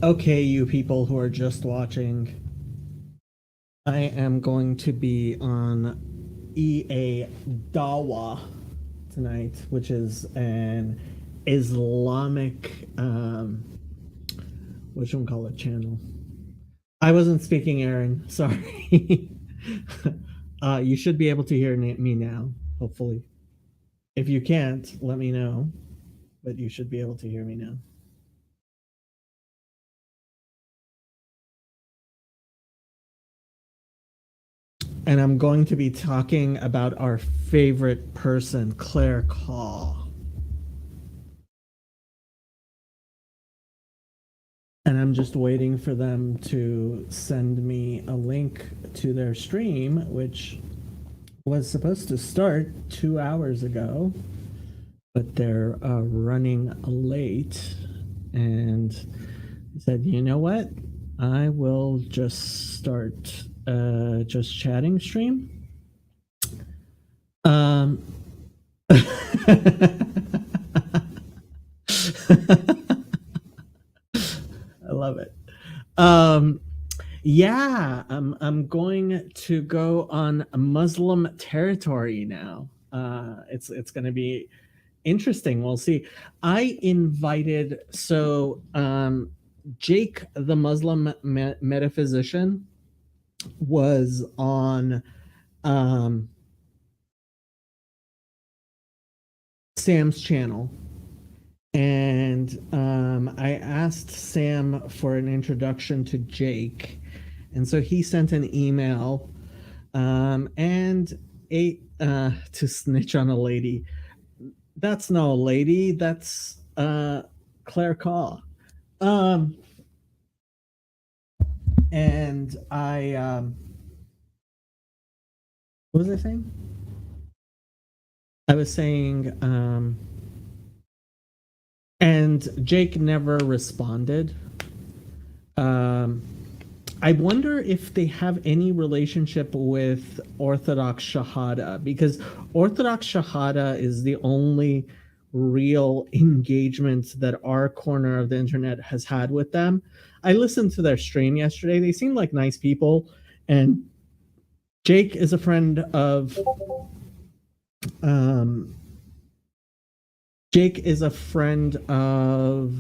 Okay, you people who are just watching, I am going to be on EA Dawa tonight, which is an Islamic, what should we call it, channel. I wasn't speaking, Aaron. Sorry. You should be able to hear me now, hopefully. If you can't, let me know, but you should be able to hear me now. And I'm going to be talking about our favorite person, Claire Kaw. And I'm just waiting for them to send me a link to their stream, which was supposed to start 2 hours ago, but they're running late. And I said, you know what? I will just start just chatting stream. I love it. Yeah, I'm going to go on Muslim territory now. It's going to be interesting. We'll see. I invited Jake the Muslim metaphysician was on Sam's channel, and I asked Sam for an introduction to Jake, and so he sent an email and to snitch on a lady. That's no lady. That's Claire Kaw. And what was I saying? I was saying, and Jake never responded. I wonder if they have any relationship with Orthodox Shahada, because Orthodox Shahada is the only real engagement that our corner of the internet has had with them. I listened to their stream yesterday. They seem like nice people, and Jake is a friend of Jake is a friend of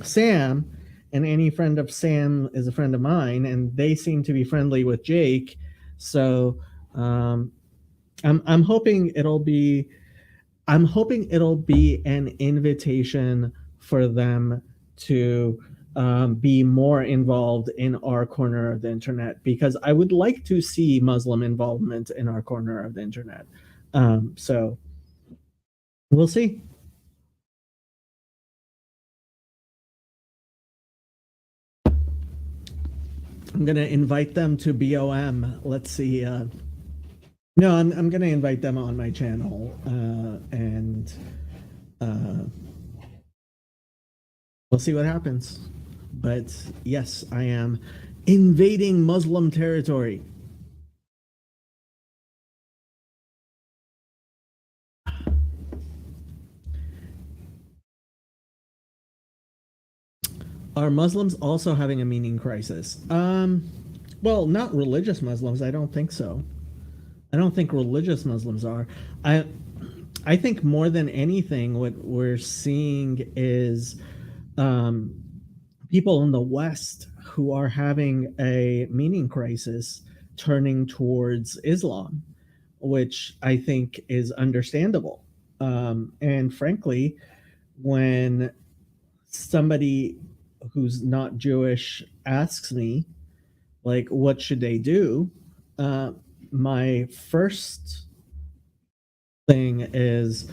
Sam, and any friend of Sam is a friend of mine, and they seem to be friendly with Jake. So um, I'm hoping it'll be an invitation for them to be more involved in our corner of the internet, because I would like to see Muslim involvement in our corner of the internet. So we'll see. I'm gonna invite them to BOM. Let's see. No, I'm gonna invite them on my channel, and uh, we'll see what happens. But yes, I am invading Muslim territory. Are Muslims also having a meaning crisis? Well, not religious Muslims. I don't think so. I don't think religious Muslims are. I I think more than anything, what we're seeing is um, people in the West who are having a meaning crisis turning towards Islam, which I think is understandable. And frankly, when somebody who's not Jewish asks me, like, what should they do? Uh, my first thing is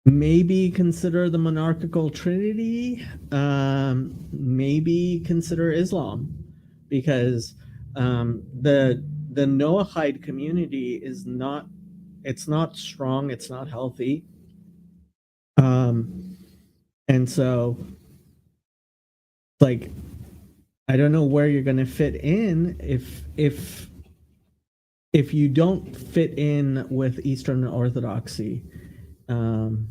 maybe consider the monarchical trinity, maybe consider Islam, because the Noahide community is not, it's not strong, it's not healthy, um, and so, like, I don't know where you're going to fit in if you don't fit in with Eastern Orthodoxy. Um,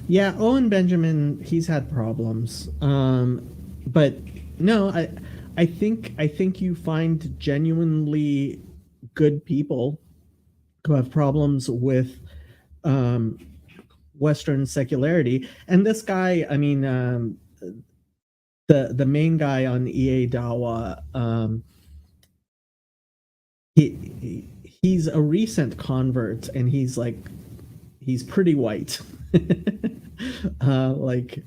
yeah, Owen Benjamin, he's had problems, but no, I think you find genuinely good people who have problems with um, Western secularity, and this guy, I mean, the main guy on EA Dawa, he's a recent convert, and he's like, he's pretty white. Like,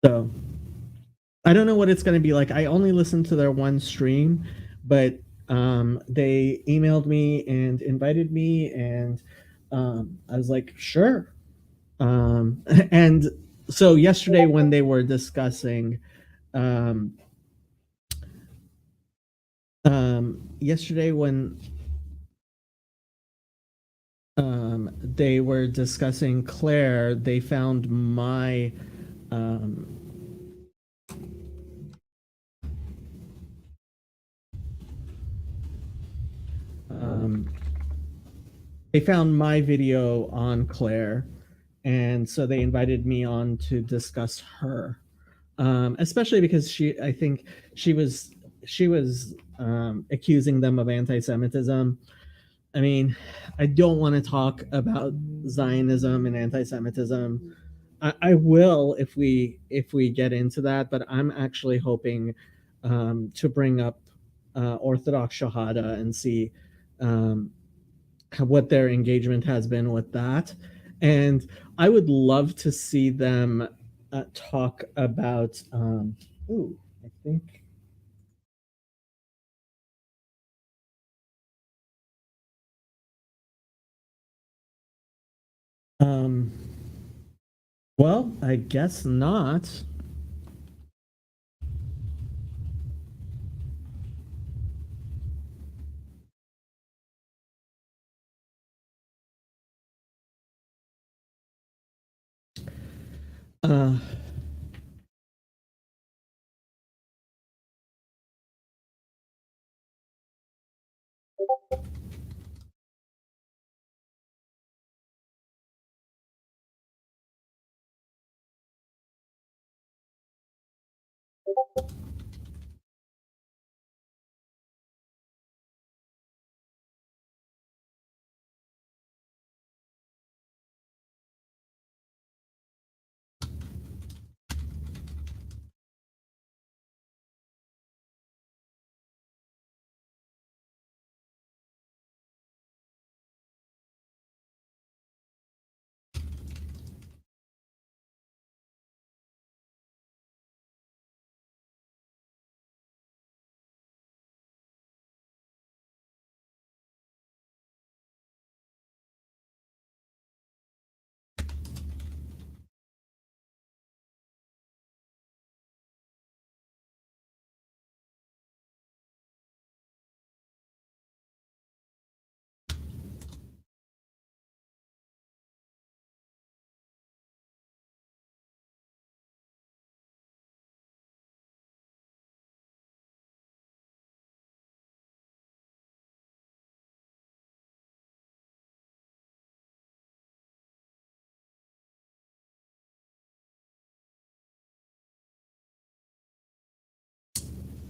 so I don't know what it's going to be like. I only listened to their one stream, but they emailed me and invited me, and I was like, sure. And so yesterday when they were discussing, um, yesterday when they were discussing Claire, they found my um, um, they found my video on Claire, and so they invited me on to discuss her, especially because I think she was accusing them of anti-Semitism. I mean, I don't want to talk about Zionism and anti-Semitism. I will if we get into that, but I'm actually hoping to bring up Orthodox Shahada and see um, what their engagement has been with that. And I would love to see them talk about. Ooh, I think. Um, well, I guess not. Uh,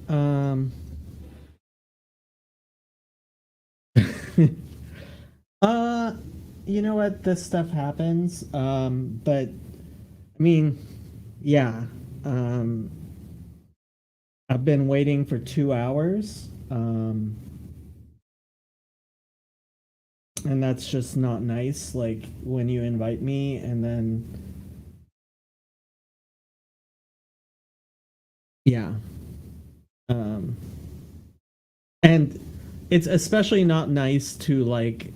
Um, uh, you know what? This stuff happens. But I mean, yeah. Um, I've been waiting for 2 hours. And that's just not nice. Like when you invite me and then, yeah. Um, and it's especially not nice to like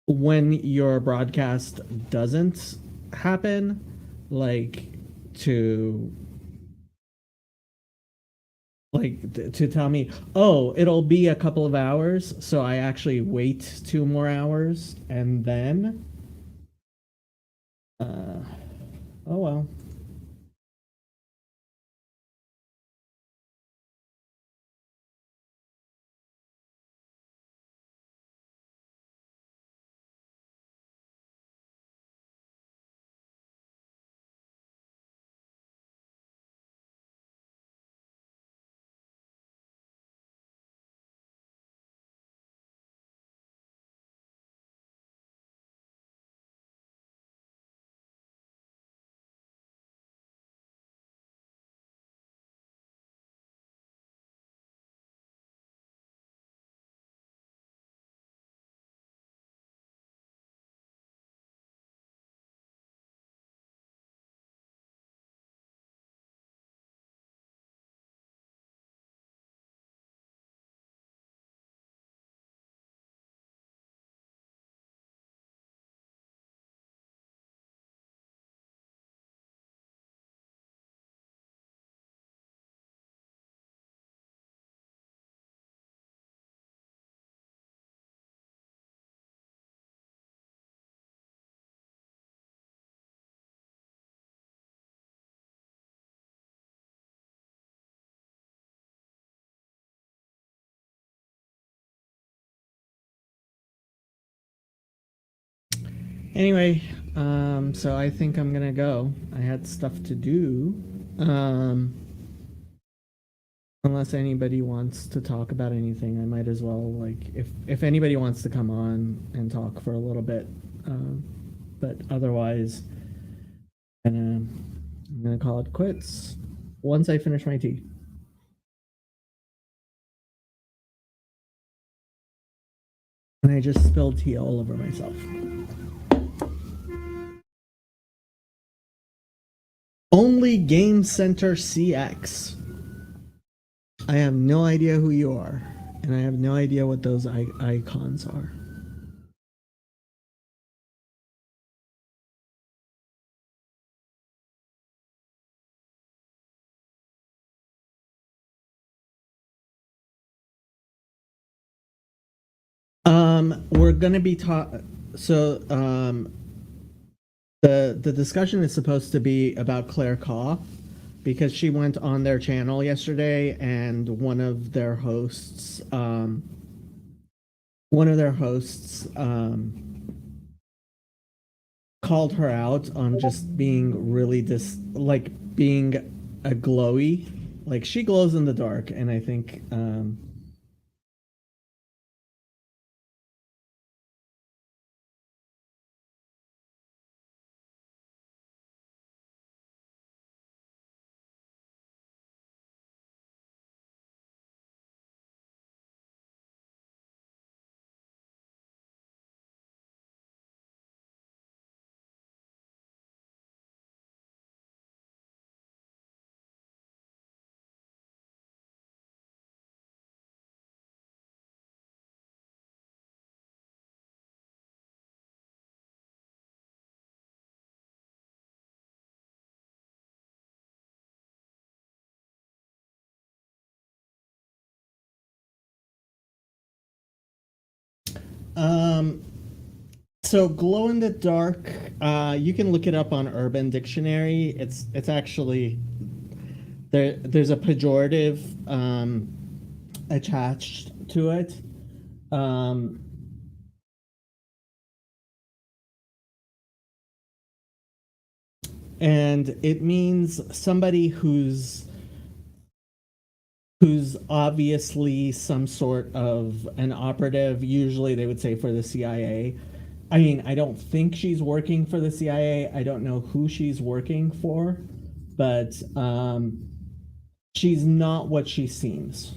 when your broadcast doesn't happen, like to to tell me, oh, it'll be a couple of hours, so I actually wait 2 more hours and then, uh, oh well. Anyway, so I think I'm gonna go. I had stuff to do. Um, unless anybody wants to talk about anything, I might as well like if anybody wants to come on and talk for a little bit. Um, but otherwise, I'm gonna call it quits once I finish my tea. And I just spilled tea all over myself. Only Game Center CX. I have no idea who you are, and I have no idea what those icons are. We're gonna be taught. So, the discussion is supposed to be about Claire Kaw because she went on their channel yesterday, and one of their hosts, called her out on just being really like being a glowy. Like she glows in the dark, and I think, um, so glow in the dark. You can look it up on Urban Dictionary. It's actually there's a pejorative attached to it. Um, and it means somebody who's who's obviously some sort of an operative. Usually they would say for the CIA. I mean, I don't think she's working for the CIA. I don't know who she's working for, but she's not what she seems.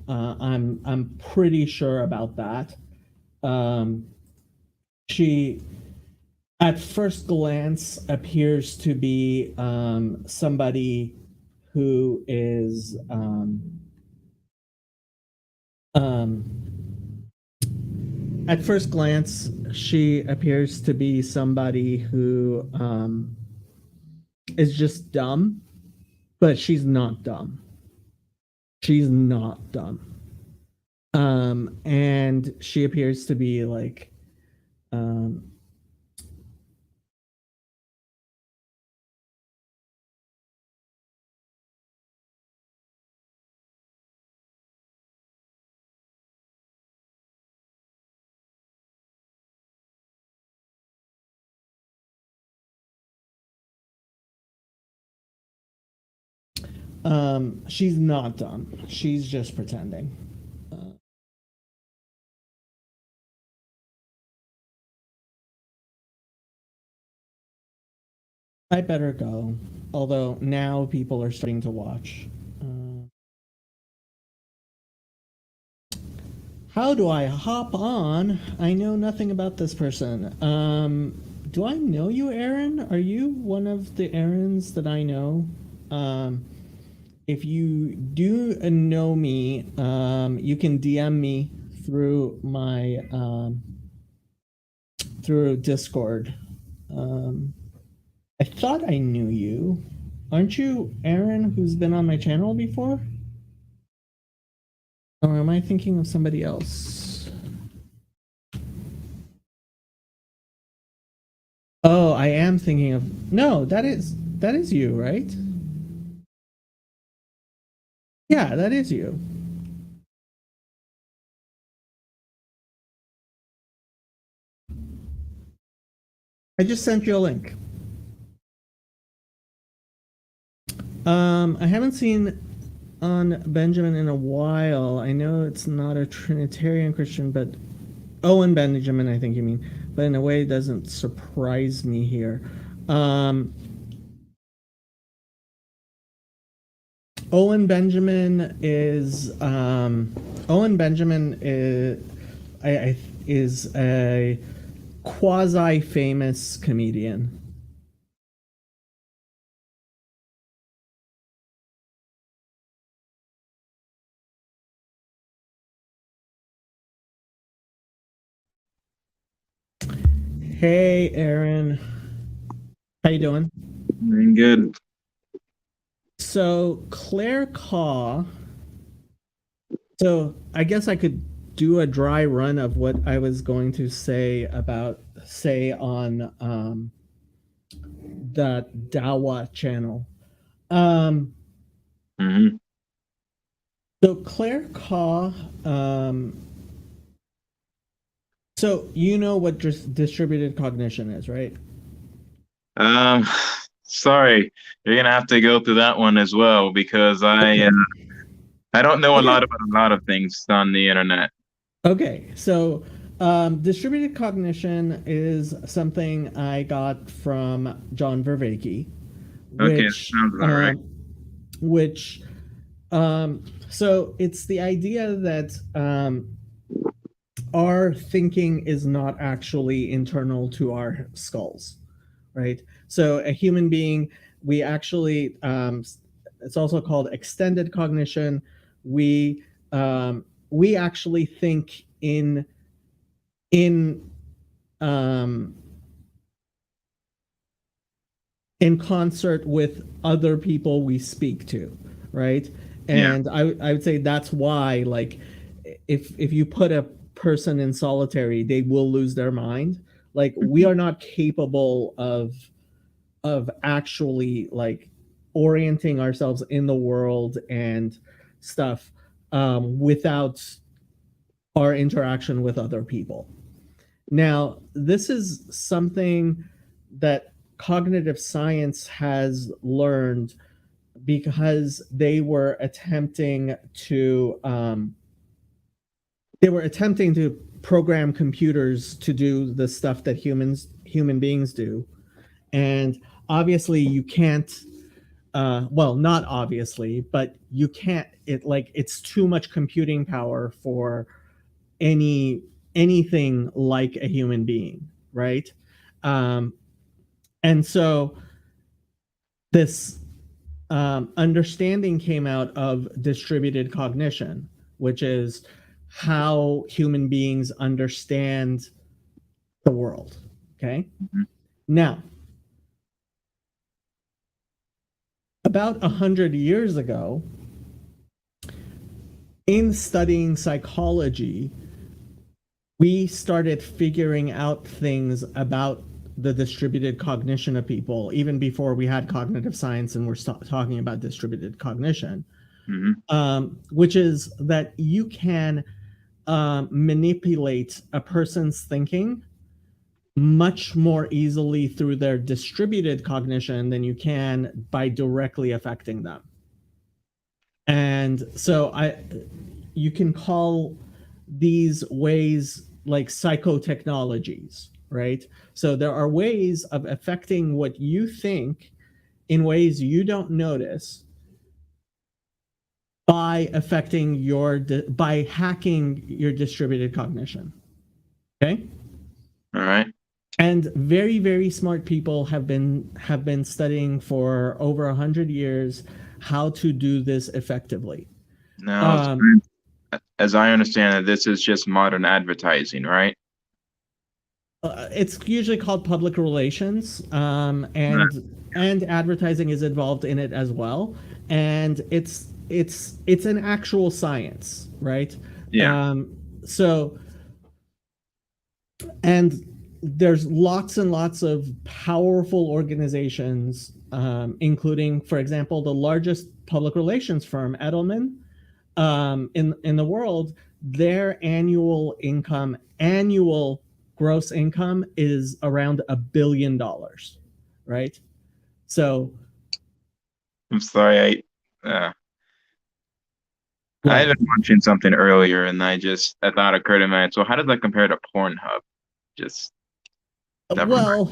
I'm pretty sure about that. Um, she, at first glance, appears to be somebody who is at first glance, she appears to be somebody who is just dumb, but she's not dumb. She's not dumb. And she appears to be like, she's not dumb. She's just pretending. I better go. Although now people are starting to watch. How do I hop on? I know nothing about this person. Do I know you, Aaron? Are you one of the Aarons that I know? If you do know me, you can DM me through my through Discord. I thought I knew you. Aren't you Aaron, who's been on my channel before? Or am I thinking of somebody else? Oh, I am thinking of... No, that is you, right? Yeah, that is you. I just sent you a link. I haven't seen on Benjamin in a while. I know it's not a Trinitarian Christian, but Owen Benjamin, I think you mean, but in a way it doesn't surprise me here. Owen Benjamin is is a quasi famous comedian. Hey, Aaron. How you doing? Doing good. So, Claire Caw. So, I guess I could do a dry run of what I was going to say on the Dawa channel. hmm So, Claire Caw. So, you know what distributed cognition is, right? Um, sorry, you're gonna have to go through that one as well because Okay. I don't know a Okay. lot about a lot of things on the internet. Okay, so distributed cognition is something I got from John Vervaeke, Okay, that which, sounds about right. which, so it's the idea that our thinking is not actually internal to our skulls, right? So a human being, we actually, it's also called extended cognition. We we actually think in um, in concert with other people we speak to, right? Yeah. And I would say that's why, like, if you put a person in solitary, they will lose their mind. Like, we Mhm. are not capable of actually like orienting ourselves in the world and stuff without our interaction with other people. Now, this is something that cognitive science has learned because they were attempting to program computers to do the stuff that human beings do. And obviously you can't, well, not obviously, but you can't, it's too much computing power for anything like a human being, right? And so this understanding came out of distributed cognition, which is how human beings understand the world. Okay. Mhm. Now, about 100 years ago, in studying psychology, we started figuring out things about the distributed cognition of people, even before we had cognitive science and we're talking about distributed cognition, which is that you can manipulate a person's thinking much more easily through their distributed cognition than you can by directly affecting them. And so you can call these ways like psychotechnologies, right? So there are ways of affecting what you think in ways you don't notice by affecting by hacking your distributed cognition. Okay? All right. And very, very smart people have been studying for over 100 years how to do this effectively. Now, as I understand it, this is just modern advertising, right? It's usually called public relations, and advertising is involved in it as well. And it's an actual science, right? Yeah. So, and there's lots and lots of powerful organizations, including, for example, the largest public relations firm, Edelman, in the world. Their annual gross income is around $1 billion, right? So, I'm sorry, I had been watching something earlier, and a thought occurred to me. So, how does that compare to Pornhub? Just well,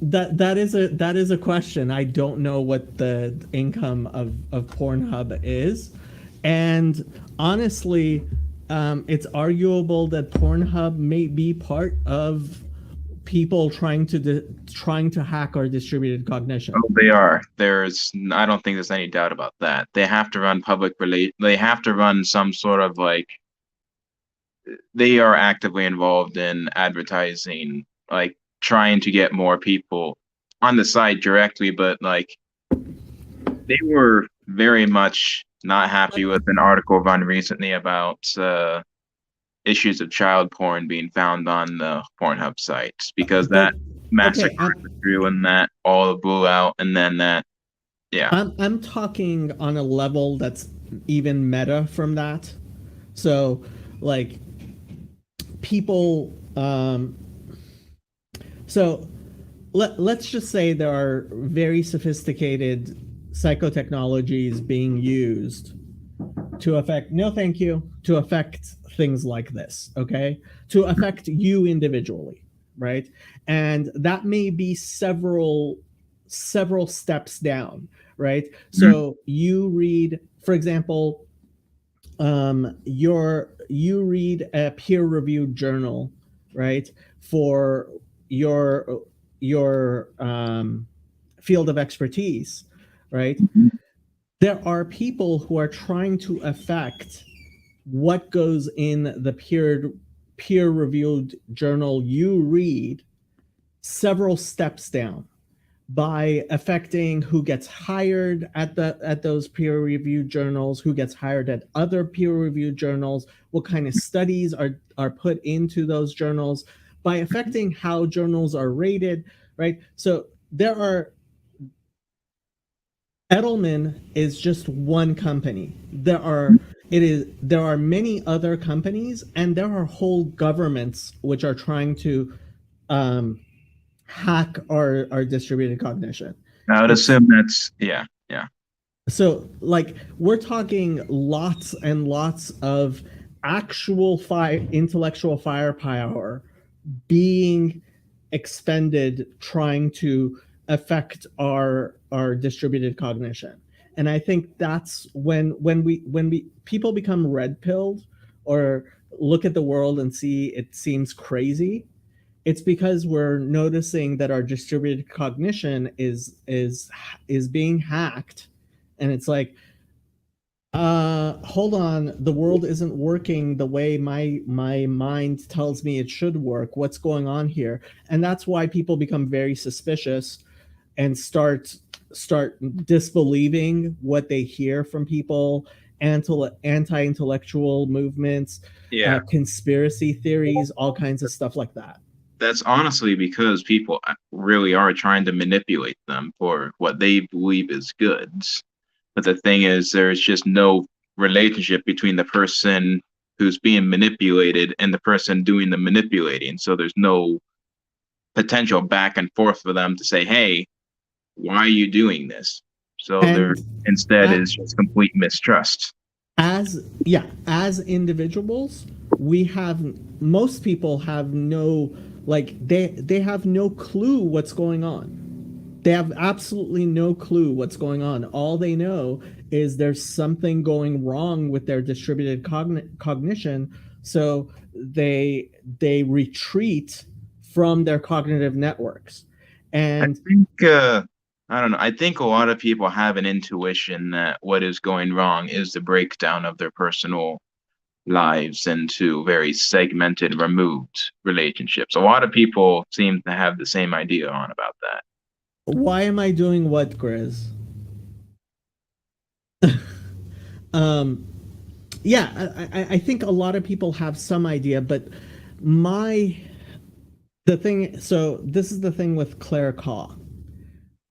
that is a question. I don't know what the income of Pornhub is, and honestly, it's arguable that Pornhub may be part of people trying to hack our distributed cognition. Oh, they are. I don't think there's any doubt about that. They have to run they have to run some sort of they are actively involved in advertising, like trying to get more people on the site directly, but they were very much not happy with an article run recently about issues of child porn being found on the Pornhub sites, because that massacre through and that all blew out, and then that, yeah. I'm talking on a level that's even meta from that. So, people, so let's just say there are very sophisticated psychotechnologies being used to affect things like this, okay? To affect you individually, right? And that may be several steps down, right? So you read, for example, you read a peer-reviewed journal, right, for your field of expertise, right? There are people who are trying to affect what goes in the peer-reviewed journal you read several steps down, by affecting who gets hired at those peer-reviewed journals, who gets hired at other peer-reviewed journals, what kind of studies are put into those journals, by affecting how journals are rated, right? So Edelman is just one company. There are many other companies, and there are whole governments which are trying to hack our distributed cognition. I would assume that's, yeah. So, like, we're talking lots and lots of actual intellectual firepower being expended trying to affect our distributed cognition. And I think that's when we people become red pilled or look at the world and see it seems crazy. It's because we're noticing that our distributed cognition is being hacked, and it's like, hold on, the world isn't working the way my mind tells me it should work. What's going on here? And that's why people become very suspicious and start disbelieving what they hear from people, anti-intellectual movements, Yeah, conspiracy theories, all kinds of stuff like that. that's honestly because people really are trying to manipulate them for what they believe is goods. But the thing is, there's just no relationship between the person who's being manipulated and the person doing the manipulating. So there's no potential back and forth for them to say, hey, why are you doing this? So there And instead uh, is just complete mistrust. as individuals, we have most people have no, like, they have no clue what's going on. They have absolutely no clue what's going on. All they know is there's something going wrong with their distributed cognition, so they retreat from their cognitive networks. I And think I don't know. I think a lot of people have an intuition that what is going wrong is the breakdown of their personal lives into very segmented, removed relationships. A lot of people seem to have the same idea on about that. why am I doing what, Grizz? um yeah, I think a lot of people have some idea, but my the thing so this is the thing with Claire Kaw.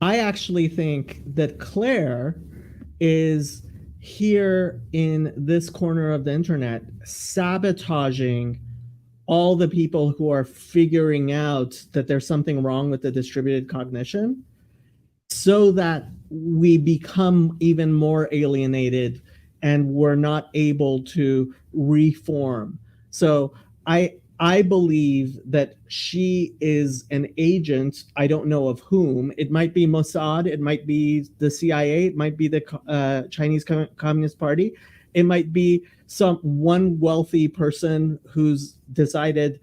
I actually think that Claire is here in this corner of the internet sabotaging all the people who are figuring out that there's something wrong with the distributed cognition, so that we become even more alienated and we're not able to reform. So I believe that she is an agent. I don't know of whom. It might be Mossad. It might be the CIA. It might be the Chinese Communist Party. It might be some one wealthy person who's decided,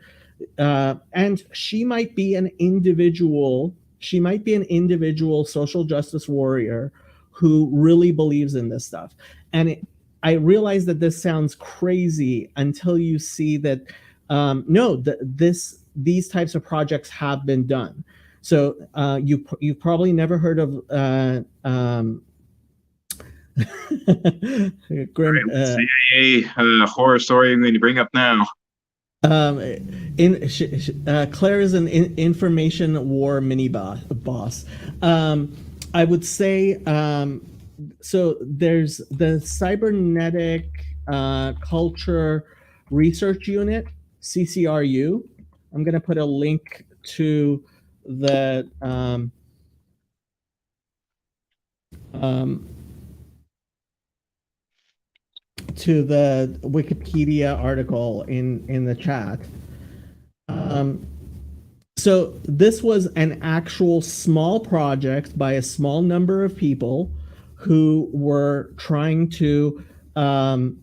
and she might be an individual. She might be an individual social justice warrior who really believes in this stuff. And I realize that this sounds crazy until you see that, no, these types of projects have been done. So you've probably never heard of All Grim. right, what CIA horror story I'm going to bring up now? Um, Claire is an information war mini boss. I would say, so. There's the cybernetic culture research unit, CCRU. I'm gonna put a link to the um, to the Wikipedia article in the chat. Um, so this was an actual small project by a small number of people who were trying to um,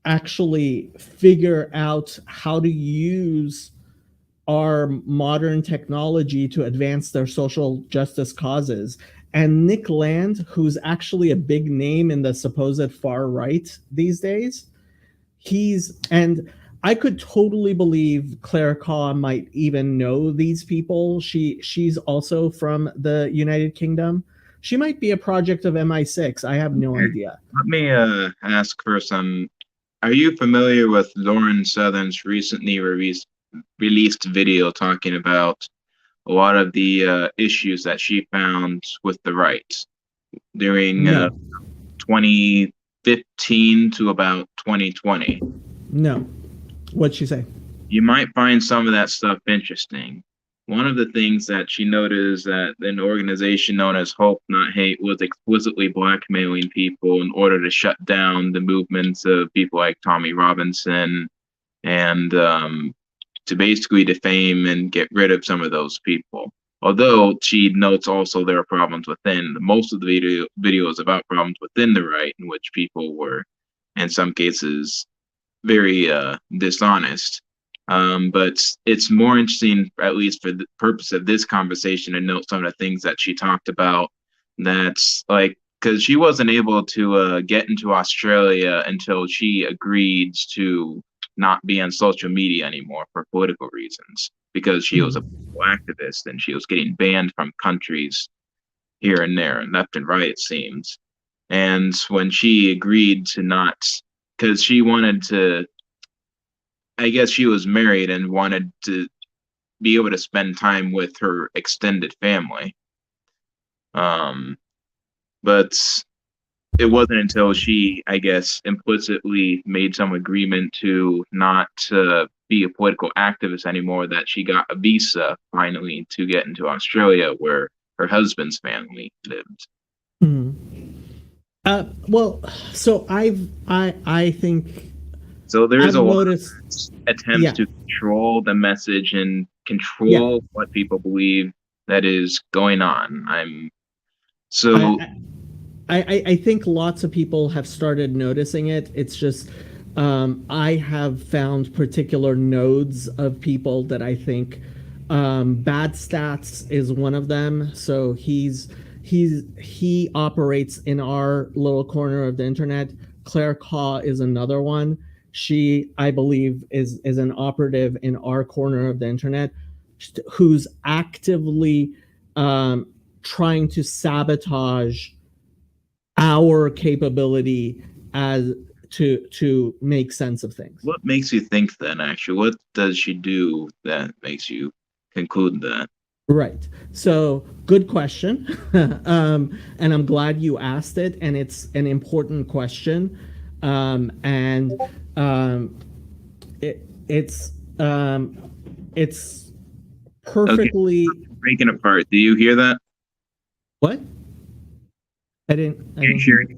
actually figure out how to use our modern technology to advance their social justice causes. And Nick Land, who's actually a big name in the supposed far right these days, and I could totally believe Claire Kaw might even know these people. She's also from the United Kingdom. She might be a project of MI6. I have no Okay. idea. Let me ask first. Are you familiar with Lauren Southern's recently released video talking about a lot of the issues that she found with the right during No, 2015 to about 2020? no. What'd she say? You might find some of that stuff interesting. one of the things that she noticed that an organization known as Hope Not Hate was explicitly blackmailing people in order to shut down the movements of people like Tommy Robinson and to basically defame and get rid of some of those people. Although she notes also there are problems within. Most of the videos about problems within the right, in which people were, in some cases, very dishonest. But it's more interesting, at least for the purpose of this conversation, to note some of the things that she talked about. That's like because she wasn't able to get into Australia until she agreed to not be on social media anymore for political reasons because she was a political activist and she was getting banned from countries here and there and left and right, it seems. And when she agreed to not, because she wanted to, I guess she was married and wanted to be able to spend time with her extended family. But it wasn't until she, I guess, implicitly made some agreement to not be a political activist anymore that she got a visa finally to get into Australia where her husband's family lived. Well, so I think so there's I've a lot noticed of attempts to control the message and control what people believe that is going on. I think lots of people have started noticing it. It's just I have found particular nodes of people that I think Bad Stats is one of them. So he operates in our little corner of the internet. Claire Caw is another one. She, I believe, is an operative in our corner of the internet who's actively trying to sabotage our capability as to make sense of things. What makes you think then, actually? What does she do that makes you conclude that? Right. So good question. And I'm glad you asked it. And it's an important question. It's perfectly breaking apart. Do you hear that? What? I didn't hear it.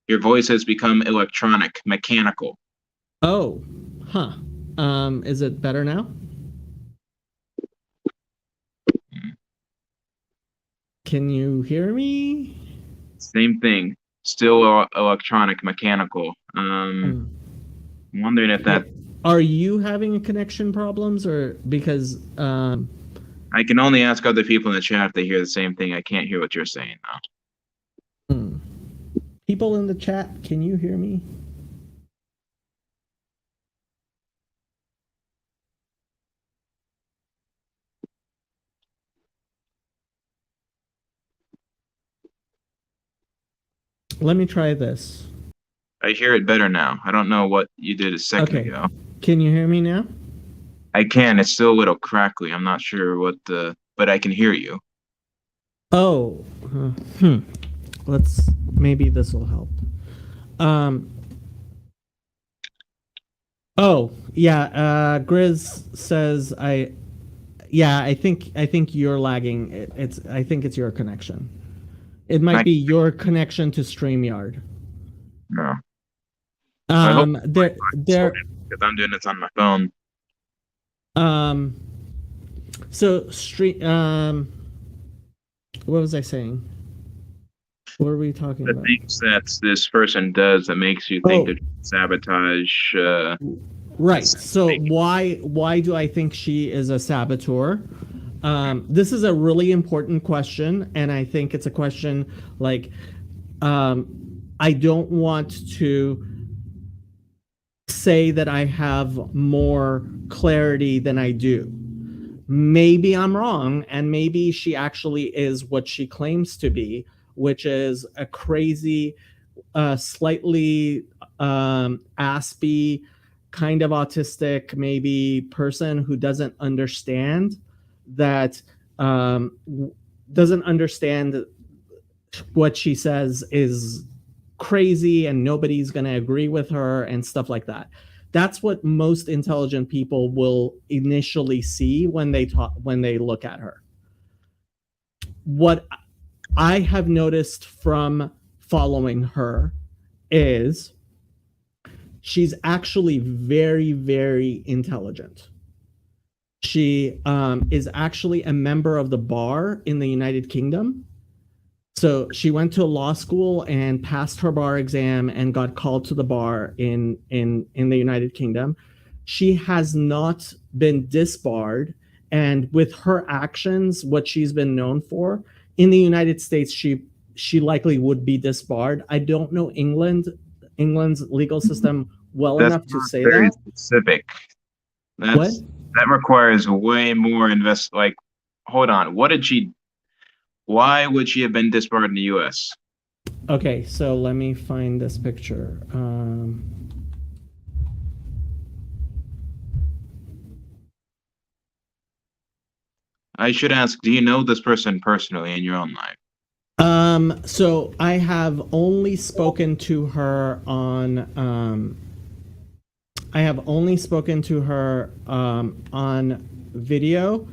Your voice has become electronic, mechanical. Oh, huh. Is it better now? Can you hear me? Same thing. Still electronic, mechanical. I'm wondering if that. Are you having connection problems, or because? I can only ask other people in the chat if they hear the same thing. I can't hear what you're saying now. People in the chat, can you hear me? Let me try this. I hear it better now. I don't know what you did a second ago. Can you hear me now? I can. It's still a little crackly. I'm not sure what but I can hear you. Oh, maybe this will help. Oh, yeah, Grizz says I think you're lagging. I think it's your connection. It might be your connection to StreamYard. No. Because I'm doing this on my phone. So what was I saying? What are we talking about? The things that this person does that makes you think that sabotage. Right. So why do I think she is a saboteur? This is a really important question, and I think it's a question like I don't want to say that I have more clarity than I do. Maybe I'm wrong, and maybe she actually is what she claims to be, which is a crazy, slightly aspy, kind of autistic, maybe person who doesn't understand what she says is crazy and nobody's going to agree with her and stuff like that. That's what most intelligent people will initially see when they look at her. What I have noticed from following her is she's actually very, very intelligent. She is actually a member of the bar in the United Kingdom. So she went to law school and passed her bar exam and got called to the bar in the United Kingdom. She has not been disbarred, and with her actions, what she's been known for in the United States, she likely would be disbarred. I don't know England's legal system well That's enough to not say very that. specific. What? That requires way more invest. Like, hold on, what did she? Why would she have been disbarred in the U.S.? Okay, so let me find this picture. I should ask, do you know this person personally in your own life? So I have only spoken to her on video.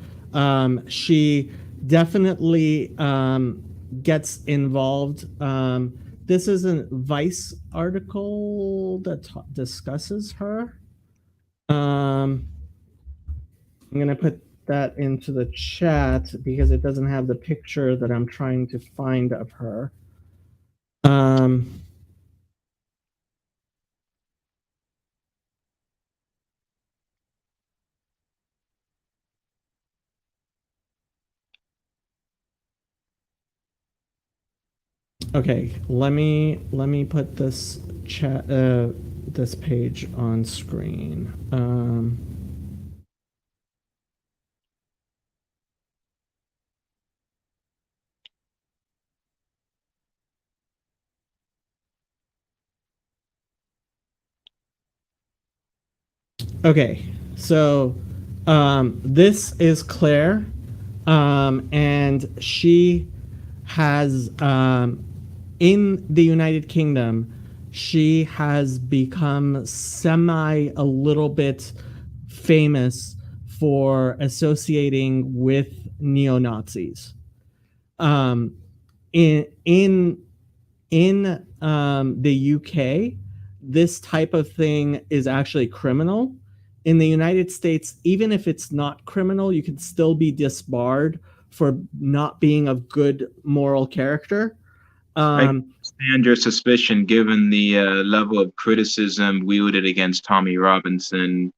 She definitely gets involved. This is a Vice article that discusses her. I'm gonna put that into the chat because it doesn't have the picture that I'm trying to find of her. Okay, let me put this chat this page on screen. Okay, so this is Claire, and she has in the United Kingdom, she has become a little bit famous for associating with neo-Nazis. In the UK, this type of thing is actually criminal. In the United States, even if it's not criminal, you can still be disbarred for not being of good moral character. I understand your suspicion given the level of criticism wielded against Tommy Robinson.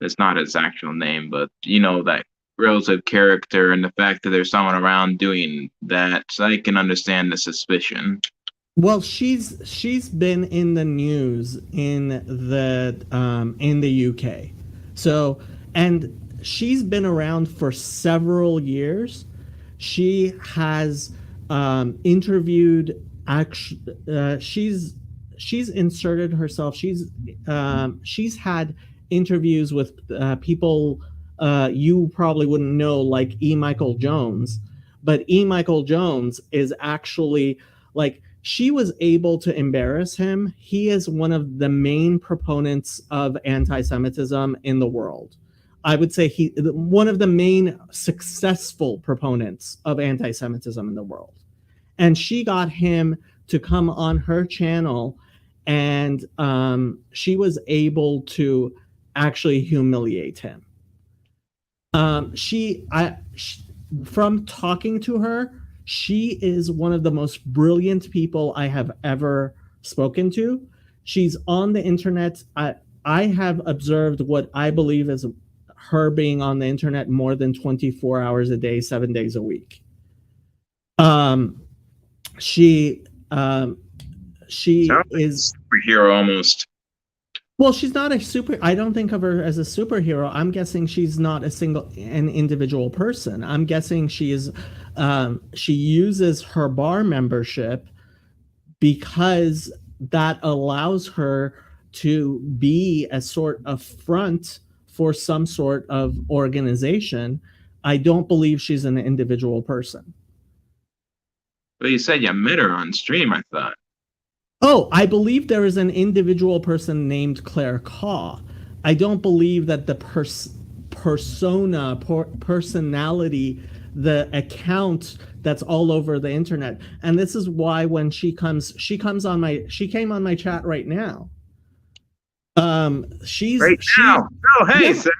That's not his actual name, but you know, that relative character and the fact that there's someone around doing that. So I can understand the suspicion. Well, she's been in the news in the UK. So, and she's been around for several years. She has interviewed she's inserted herself. She's had interviews with people you probably wouldn't know, like E. Michael Jones. But E. Michael Jones is actually like, she was able to embarrass him. He is one of the main proponents of anti-Semitism in the world. I would say one of the main successful proponents of anti-Semitism in the world. And she got him to come on her channel, and she was able to actually humiliate him. From talking to her, she is one of the most brilliant people I have ever spoken to. She's on the internet. I have observed what I believe is her being on the internet more than 24 hours a day, 7 days a week. She Sounds is superhero almost. Well, she's not a super. I don't think of her as a superhero. I'm guessing she's not an individual person. I'm guessing she uses her bar membership because that allows her to be a sort of front for some sort of organization. I don't believe she's an individual person. But you said you met her on stream, I thought. Oh, I believe there is an individual person named Claire Kaw. I don't believe that the personality, the account that's all over the internet. And this is why when she came on my chat right now. Right now. Oh, hey, Yeah, sir.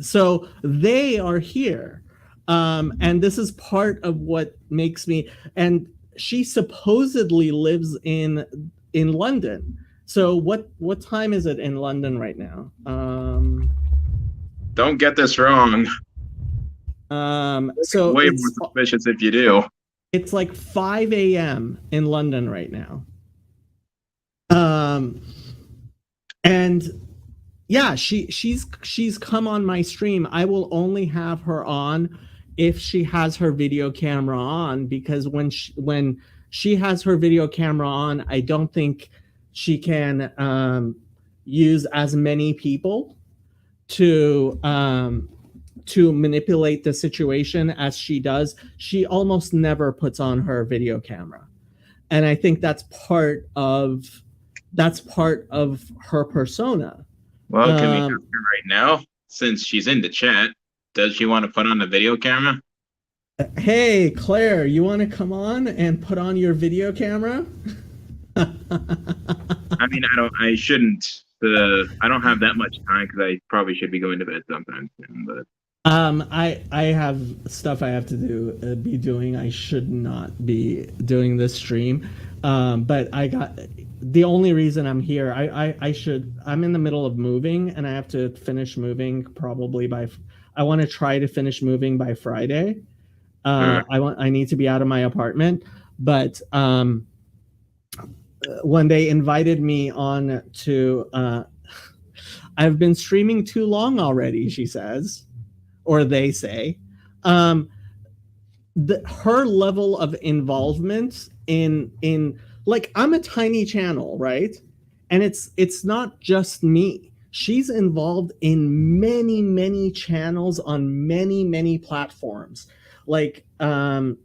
so they are here. And this is part of what makes me, and she supposedly lives in London. So what time is it in London right now? Don't get this wrong. So Way more suspicious if you do. it's like 5 a.m. in London right now. And yeah, she's come on my stream. I will only have her on if she has her video camera on, because when she has her video camera on, I don't think she can use as many people to manipulate the situation as she does. She almost never puts on her video camera, and I think that's part of her persona. Well, can we ask her right now, since she's in the chat? Does she want to put on the video camera? Hey, Claire, you want to come on and put on your video camera? I mean, I shouldn't. I don't have that much time because I probably should be going to bed sometime soon. But I have stuff I have to be doing. I should not be doing this stream, but the only reason I'm here. I'm in the middle of moving, and I have to finish moving probably I want to try to finish moving by Friday. I need to be out of my apartment, but when they invited me on to, I've been streaming too long already, she says, or they say. Her level of involvement in like, I'm a tiny channel, right? And it's not just me. She's involved in many channels on many platforms. Like it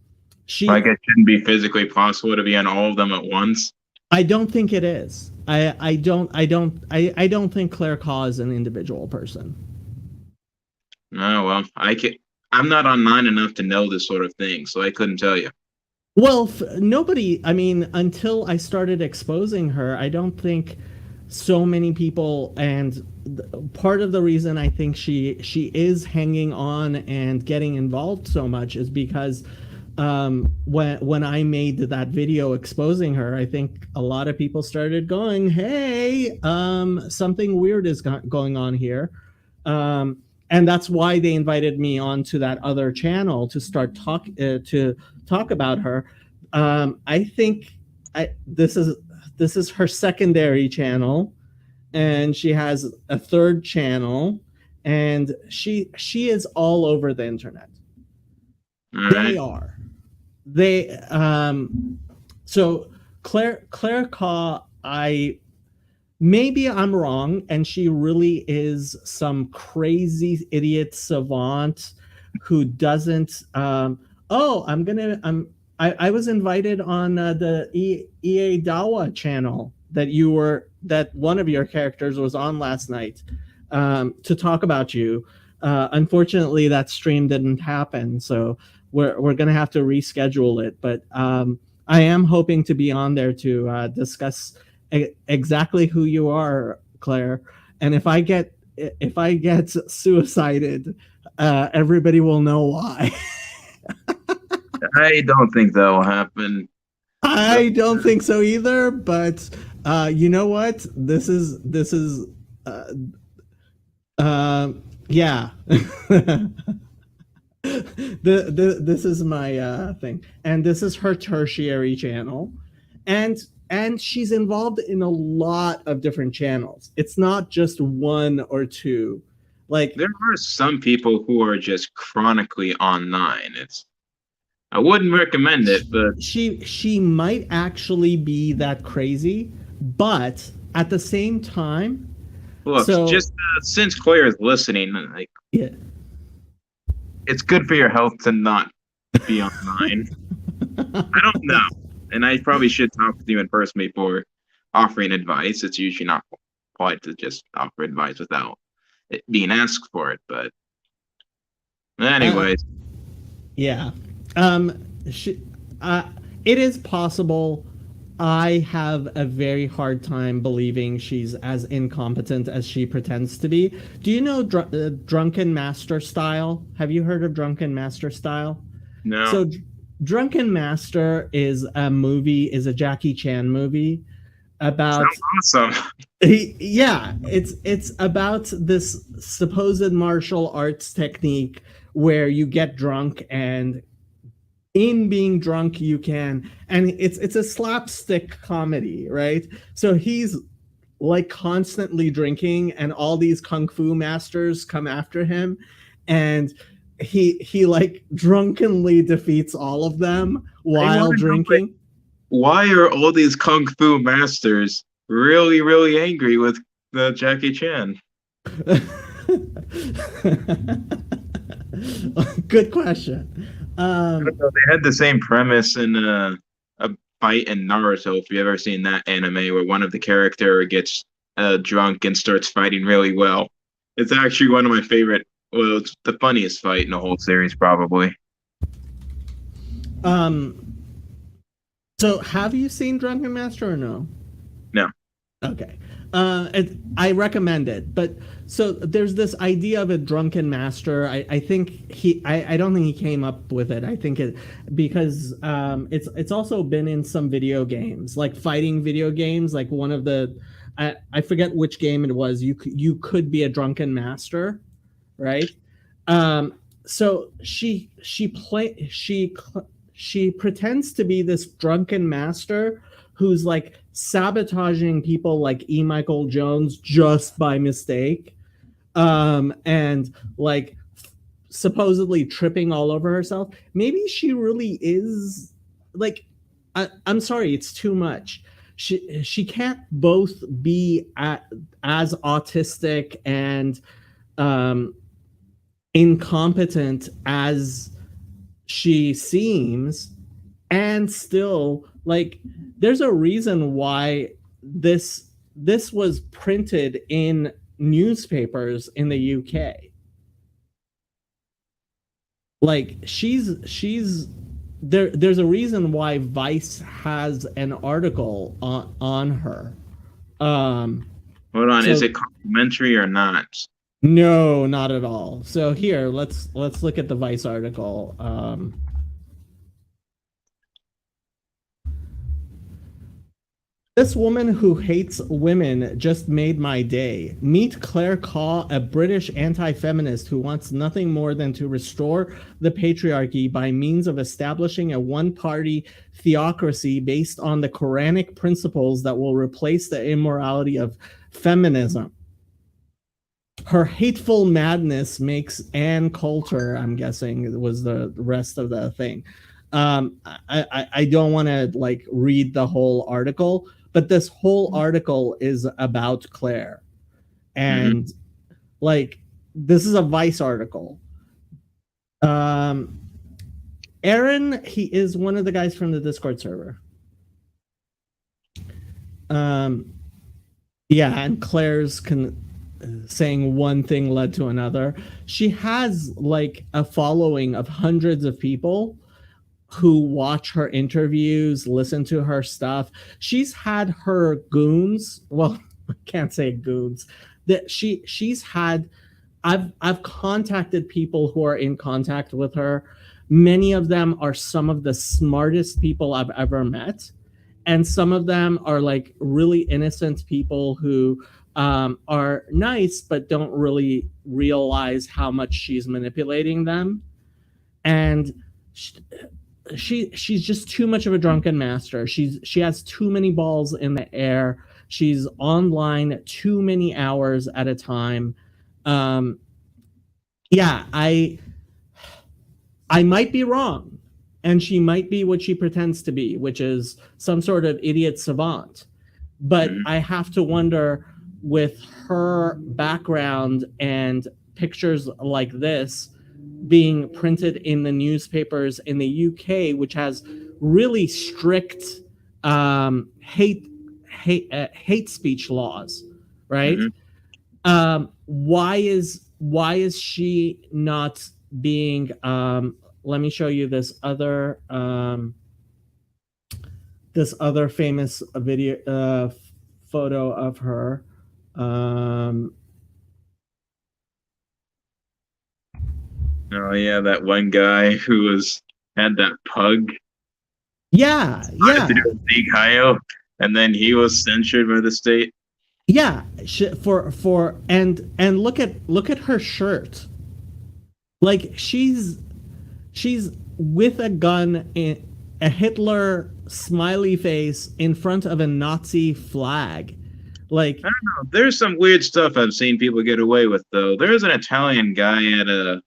shouldn't be physically possible to be on all of them at once. I don't think it is. I don't think Claire Kaw is an individual person. Oh well, I'm not online enough to know this sort of thing, so I couldn't tell you. Well, nobody. I mean, until I started exposing her, I don't think so many people. And part of the reason I think she is hanging on and getting involved so much is because when I made that video exposing her, I think a lot of people started going, "Hey, something weird is going on here," and that's why they invited me onto that other channel to start talk about her. I think this is her secondary channel, and she has a third channel, and she is all over the internet. They are. So Claire Kaw, maybe I'm wrong, and she really is some crazy idiot savant who doesn't. I was invited on the EA Dawa channel that one of your characters was on last night to talk about you. Unfortunately, that stream didn't happen, so we're gonna have to reschedule it. But I am hoping to be on there to discuss exactly who you are, Claire. And if I get suicided, everybody will know why. I don't think that will happen. I don't think so either. But you know what? This is yeah. This is my thing, and this is her tertiary channel, and she's involved in a lot of different channels. It's not just one or two. Like, there are some people who are just chronically online. I wouldn't recommend it, but she might actually be that crazy, but at the same time, look, since Claire is listening, like, yeah, it's good for your health to not be online. I don't know, and I probably should talk to you in person before offering advice. It's usually not polite to just offer advice without it being asked for it. But Uh, anyways, yeah. She, uh, it is possible. I have a very hard time believing she's as incompetent as she pretends to be. Do you know Drunken Master Style? Have you heard of Drunken Master Style? no, So, Drunken Master is a Jackie Chan movie about sounds awesome. yeah, it's about this supposed martial arts technique where you get drunk, and in being drunk you can, and it's a slapstick comedy, right? So he's like constantly drinking, and all these kung fu masters come after him, and he like drunkenly defeats all of them I want while to know, like, drinking. why are all these kung fu masters really, really angry with the Jackie Chan? Good question. I don't know, they had the same premise in a fight in Naruto. If you've ever seen that anime, where one of the character gets drunk and starts fighting really well, it's actually one of my favorite. Well, it's the funniest fight in the whole series, probably. Um, so have you seen Drunken Master or no? No. Okay. I recommend it, but so there's this idea of a drunken master. I think I don't think he came up with it. I think it because it's also been in some video games, like fighting video games. Like one of the, I forget which game it was. You could be a drunken master, right? So she pretends to be this drunken master who's like sabotaging people like E. Michael Jones just by mistake, and like supposedly tripping all over herself. Maybe she really is like, I'm sorry, it's too much. She can't both be as autistic and um, incompetent as she seems, and still like there's a reason why this was printed in newspapers in the UK. Like she's there's a reason why Vice has an article on her. um Hold on, is so it complimentary or not? no, not at all. So here, let's look at the Vice article. This woman who hates women just made my day. Meet Claire Caw, a British anti-feminist who wants nothing more than to restore the patriarchy by means of establishing a one-party theocracy based on the Quranic principles that will replace the immorality of feminism. Her hateful madness makes Ann Coulter, I'm guessing was the rest of the thing. I don't want to like read the whole article, but this whole article is about Claire. And like this is a Vice article. Aaron, he is one of the guys from the Discord server. Yeah, and Claire's saying one thing led to another. She has like a following of hundreds of people who watch her interviews, listen to her stuff. She's had her goons. Well, I can't say goons. That she's had. I've contacted people who are in contact with her. Many of them are some of the smartest people I've ever met, and some of them are like really innocent people who are nice but don't really realize how much she's manipulating them. And she's just too much of a drunken master. She has too many balls in the air. She's online too many hours at a time. Yeah, I might be wrong, and she might be what she pretends to be, which is some sort of idiot savant. But I have to wonder, with her background and pictures like this being printed in the newspapers in the UK, which has really strict hate speech laws, right? Mhm. Why is she not being let me show you this other famous video photo of her. um Oh yeah, that one guy who had that pug yeah, wanted to do yeah, a big Hayo, and then he was censored by the state. yeah. For and look at her shirt. Like she's with a gun in a Hitler smiley face in front of a Nazi flag. Like, I don't know. There's some weird stuff I've seen people get away with though. There's an Italian guy at a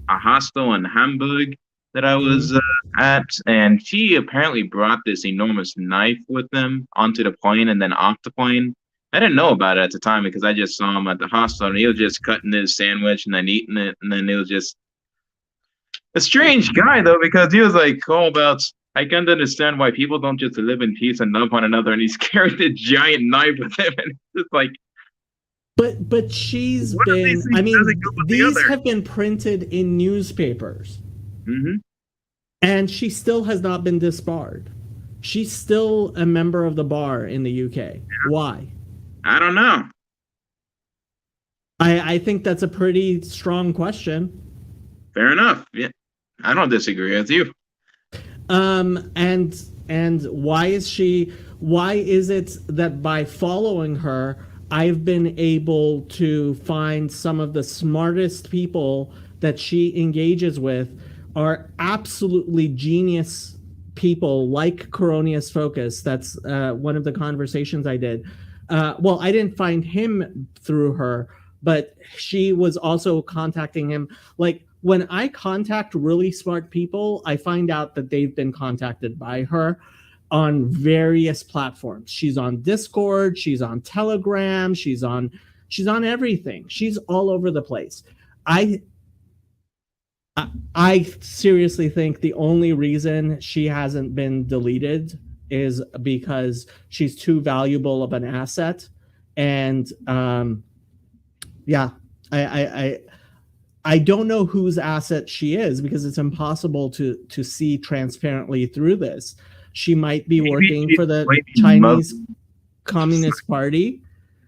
hostel in Hamburg that I was mm, at, and he apparently brought this enormous knife with him onto the plane and then off the plane. I didn't know about it at the time because I just saw him at the hostel and he was just cutting his sandwich and then eating it, and then it was just a strange guy though because he was like all about. I can't understand why people don't just live in peace and love one another, and he's carrying a giant knife with him, and it's just like but she's one of these been. I things mean, doesn't go with the these other. have been printed in newspapers, Hmm. and she still has not been disbarred. She's still a member of the bar in the UK. Why? I don't know. I think that's a pretty strong question. Fair enough. Yeah, I don't disagree with you. And why is it that by following her I've been able to find some of the smartest people that she engages with are absolutely genius people like Coronius Focus. That's one of the conversations I did. Well, I didn't find him through her, but she was also contacting him. Like, when I contact really smart people, I find out that they've been contacted by her on various platforms. She's on Discord, she's on Telegram, she's on everything. She's all over the place. I I seriously think the only reason she hasn't been deleted is because she's too valuable of an asset. And yeah, I don't know whose asset she is because it's impossible to see transparently through this. She might be Maybe working she's for the maybe Chinese Communist Party.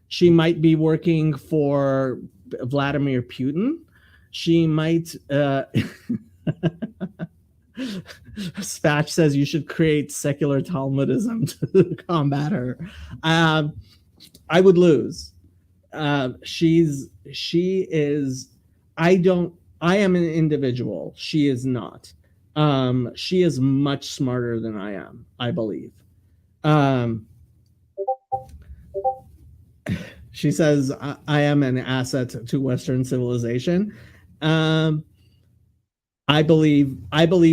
She might be working for Vladimir Putin. She might. Spatch says you should create secular Talmudism to combat her. I would lose. She is. I am an individual. She is not. She is much smarter than I am, I believe. She says I am an asset to Western civilization. I believe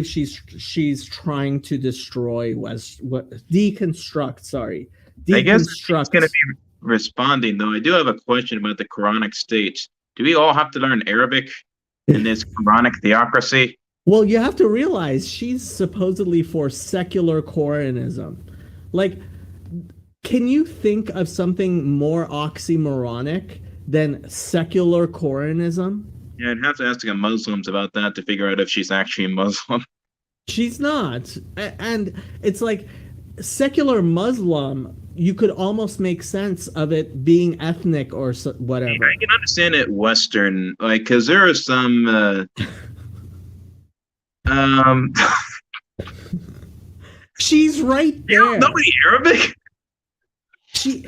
she's trying to destroy deconstruct. Sorry, I guess it's going to deconstruct. be responding, though. I do have a question about the Quranic state. Do we all have to learn Arabic in this Quranic theocracy? Well, you have to realize she's supposedly for secular Quranism. Like, can you think of something more oxymoronic than secular Quranism? Yeah, I'd have to ask the Muslims about that to figure out if she's actually a Muslim. She's not. And it's like secular Muslim, you could almost make sense of it being ethnic or whatever. I can understand it Western, like, because there are some. Um, She's right you don't there. know any Arabic?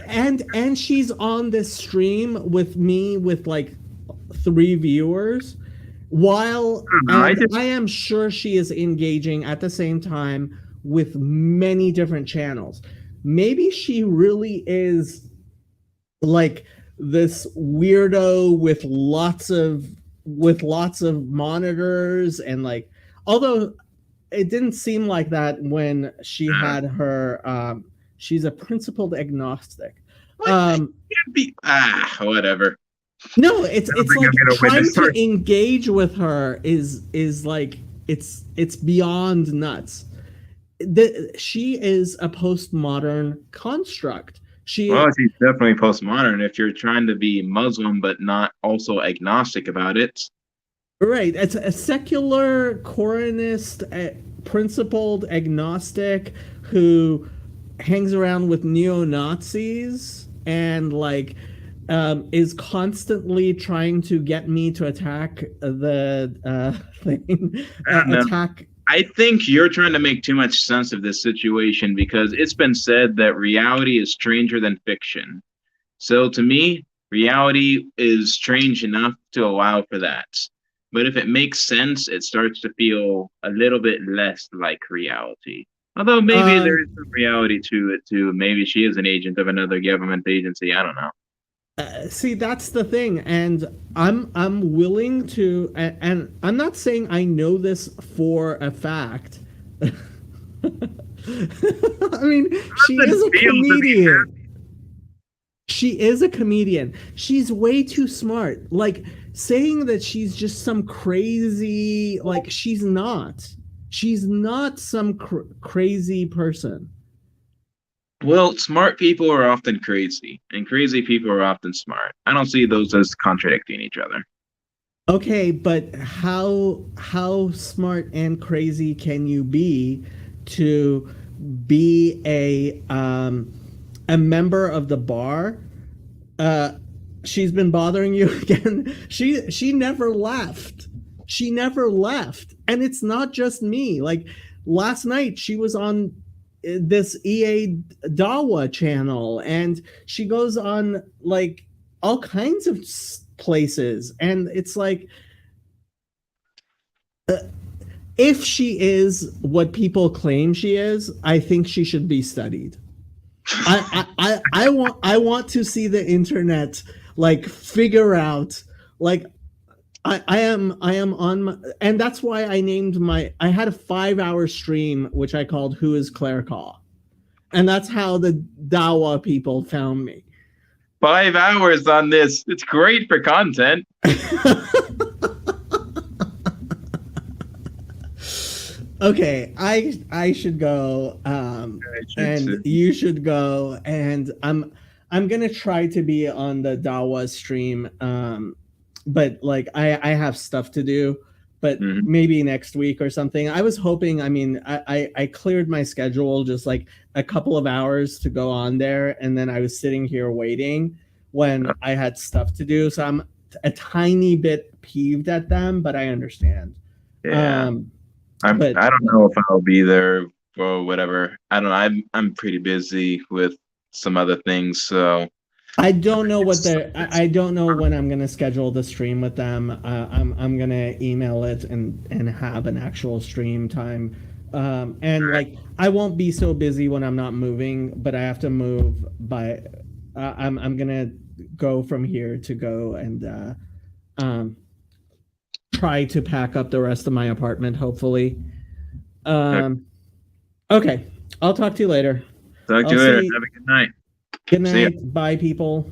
And she's on this stream with me with like 3 viewers while I am sure she is engaging at the same time with many different channels. Maybe she really is like this weirdo with lots of monitors, and like, although it didn't seem like that when she had her she's a principled agnostic. Whatever. No, it's like trying to engage with her is like it's beyond nuts. She is a postmodern construct. She Well, she's definitely postmodern if you're trying to be Muslim but not also agnostic about it. Right. It's a secular, Coranist, principled agnostic who hangs around with neo Nazis and like is constantly trying to get me to attack the thing, I don't know. attack. I think you're trying to make too much sense of this situation because it's been said that reality is stranger than fiction. So to me, reality is strange enough to allow for that. But if it makes sense, it starts to feel a little bit less like reality. Although maybe there is Um, some reality to it too. Maybe she is an agent of another government agency. I don't know. See, that's the thing, and I'm willing to, and I'm not saying I know this for a fact. I mean, she is a Doesn't feel to be comedian. She is a comedian. She's way too smart. Like saying that she's just some crazy, like she's not. She's not some crazy person. well, smart people are often crazy, and crazy people are often smart. I don't see those as contradicting each other. Okay, but how smart and crazy can you be to be a member of the bar? Uh, she's been bothering you again. She never left. She never left, and it's not just me. Like last night, she was on this EA Dawa channel, and she goes on like all kinds of places, and it's like if she is what people claim she is, I think she should be studied. I want to see the internet like figure out like I am on my, and that's why I named my I had a 5 hour stream which I called Who is Claire Kaw, and that's how the Dawa people found me. 5 hours on this. It's great for content. Okay, I should go, and you should go, and I'm gonna try to be on the Dawa stream, but like I have stuff to do, but Mhm. maybe next week or something. I was hoping. I mean, I cleared my schedule just like a couple of hours to go on there, and then I was sitting here waiting when I had stuff to do. So I'm a tiny bit peeved at them, but I understand. Yeah. Um, I'm but I don't know if I'll be there or whatever. I don't know. I'm pretty busy with some other things, so I don't know what the I don't know when I'm gonna schedule the stream with them. I'm gonna email it and have an actual stream time. And like I won't be so busy when I'm not moving, but I have to move by. I'm gonna go from here to go and um, try to pack up the rest of my apartment. Hopefully. talk Um, okay, I'll talk to you later. to I'll you later. see. Have a good night. Good See ya. night. Bye, people.